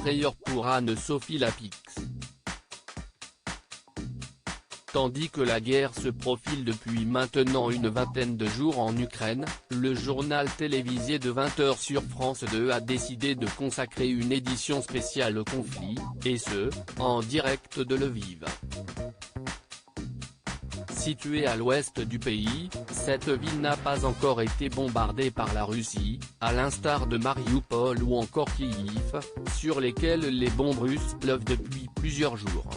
frayeur pour Anne-Sophie Lapix. Tandis que la guerre se profile depuis maintenant une vingtaine de jours en Ukraine, le journal télévisé de 20h sur France 2 a décidé de consacrer une édition spéciale au conflit, et ce, en direct de Lviv. Située à l'ouest du pays, cette ville n'a pas encore été bombardée par la Russie, à l'instar de Mariupol ou encore Kyiv, sur lesquels les bombes russes pleuvent depuis plusieurs jours.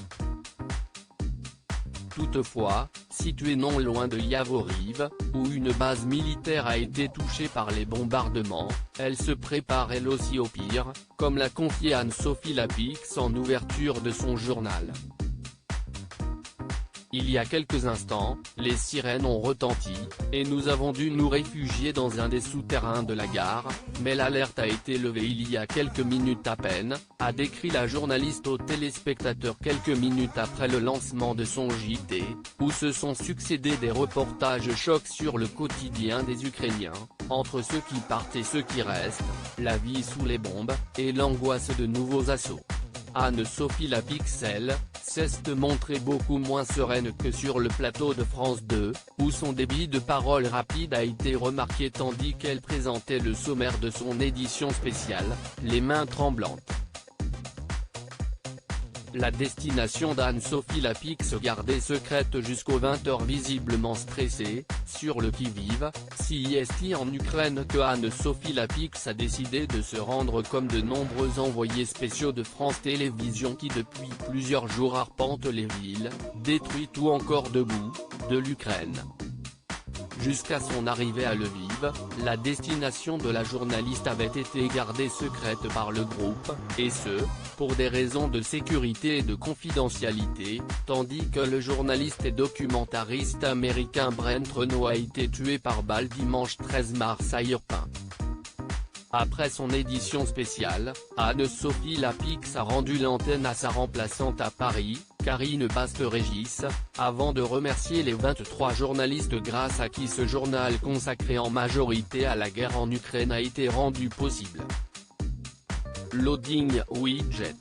Toutefois, située non loin de Yavoriv, où une base militaire a été touchée par les bombardements, elle se prépare elle aussi au pire, comme l'a confié Anne-Sophie Lapix en ouverture de son journal. Il y a quelques instants, les sirènes ont retenti, et nous avons dû nous réfugier dans un des souterrains de la gare, mais l'alerte a été levée il y a quelques minutes à peine, a décrit la journaliste aux téléspectateurs quelques minutes après le lancement de son JT, où se sont succédés des reportages chocs sur le quotidien des Ukrainiens, entre ceux qui partent et ceux qui restent, la vie sous les bombes, et l'angoisse de nouveaux assauts. Anne-Sophie Lapix s'est montrée beaucoup moins sereine que sur le plateau de France 2, où son débit de parole rapide a été remarqué tandis qu'elle présentait le sommaire de son édition spéciale, les mains tremblantes. La destination d'Anne-Sophie Lapix gardée secrète jusqu'aux 20h visiblement stressée, sur le qui-vive, si est en Ukraine que Anne-Sophie Lapix a décidé de se rendre comme de nombreux envoyés spéciaux de France Télévisions qui depuis plusieurs jours arpentent les villes, détruites ou encore debout, de l'Ukraine. Jusqu'à son arrivée à Lviv, la destination de la journaliste avait été gardée secrète par le groupe, et ce, pour des raisons de sécurité et de confidentialité, tandis que le journaliste et documentariste américain Brent Renaud a été tué par balle dimanche 13 mars à Irpin. Après son édition spéciale, Anne-Sophie Lapix a rendu l'antenne à sa remplaçante à Paris, Karine Baste-Régis, avant de remercier les 23 journalistes grâce à qui ce journal consacré en majorité à la guerre en Ukraine a été rendu possible. Loading widget.